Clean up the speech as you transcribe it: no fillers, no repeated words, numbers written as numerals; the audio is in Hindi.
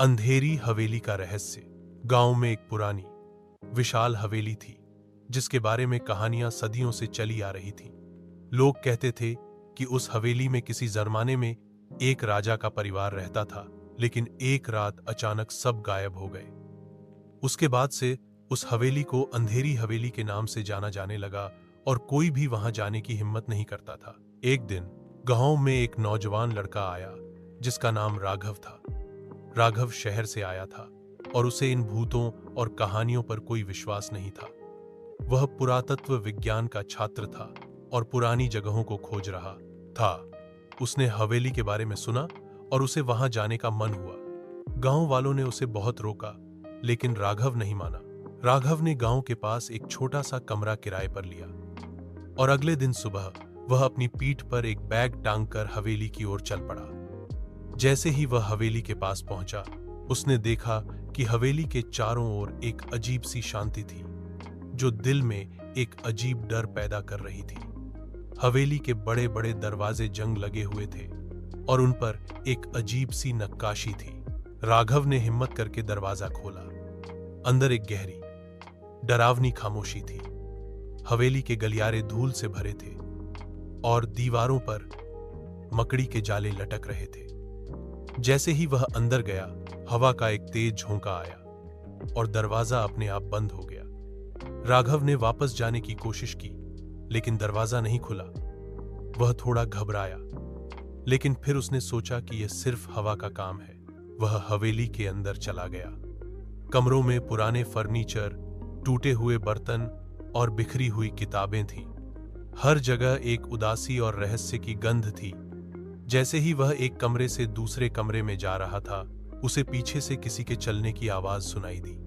अंधेरी हवेली का रहस्य। गांव में एक पुरानी विशाल हवेली थी जिसके बारे में कहानियां सदियों से चली आ रही थीं। लोग कहते थे कि उस हवेली में किसी जमाने में एक राजा का परिवार रहता था, लेकिन एक रात अचानक सब गायब हो गए। उसके बाद से उस हवेली को अंधेरी हवेली के नाम से जाना जाने लगा और कोई भी वहां जाने की हिम्मत नहीं करता था। एक दिन गांव में एक नौजवान लड़का आया जिसका नाम राघव था। राघव शहर से आया था और उसे इन भूतों और कहानियों पर कोई विश्वास नहीं था। वह पुरातत्व विज्ञान का छात्र था और पुरानी जगहों को खोज रहा था। उसने हवेली के बारे में सुना और उसे वहां जाने का मन हुआ। गांव वालों ने उसे बहुत रोका, लेकिन राघव नहीं माना। राघव ने गांव के पास एक छोटा सा कमरा किराए पर लिया और अगले दिन सुबह वह अपनी पीठ पर एक बैग टांगकर हवेली की ओर चल पड़ा। जैसे ही वह हवेली के पास पहुंचा, उसने देखा कि हवेली के चारों ओर एक अजीब सी शांति थी जो दिल में एक अजीब डर पैदा कर रही थी। हवेली के बड़े बड़े दरवाजे जंग लगे हुए थे और उन पर एक अजीब सी नक्काशी थी। राघव ने हिम्मत करके दरवाजा खोला। अंदर एक गहरी डरावनी खामोशी थी। हवेली के गलियारे धूल से भरे थे और दीवारों पर मकड़ी के जाले लटक रहे थे। जैसे ही वह अंदर गया, हवा का एक तेज झोंका आया और दरवाजा अपने आप बंद हो गया। राघव ने वापस जाने की कोशिश की, लेकिन दरवाजा नहीं खुला। वह थोड़ा घबराया, लेकिन फिर उसने सोचा कि यह सिर्फ हवा का काम है। वह हवेली के अंदर चला गया। कमरों में पुराने फर्नीचर, टूटे हुए बर्तन और बिखरी हुई किताबें थीं। हर जगह एक उदासी और रहस्य की गंध थी। जैसे ही वह एक कमरे से दूसरे कमरे में जा रहा था, उसे पीछे से किसी के चलने की आवाज सुनाई दी।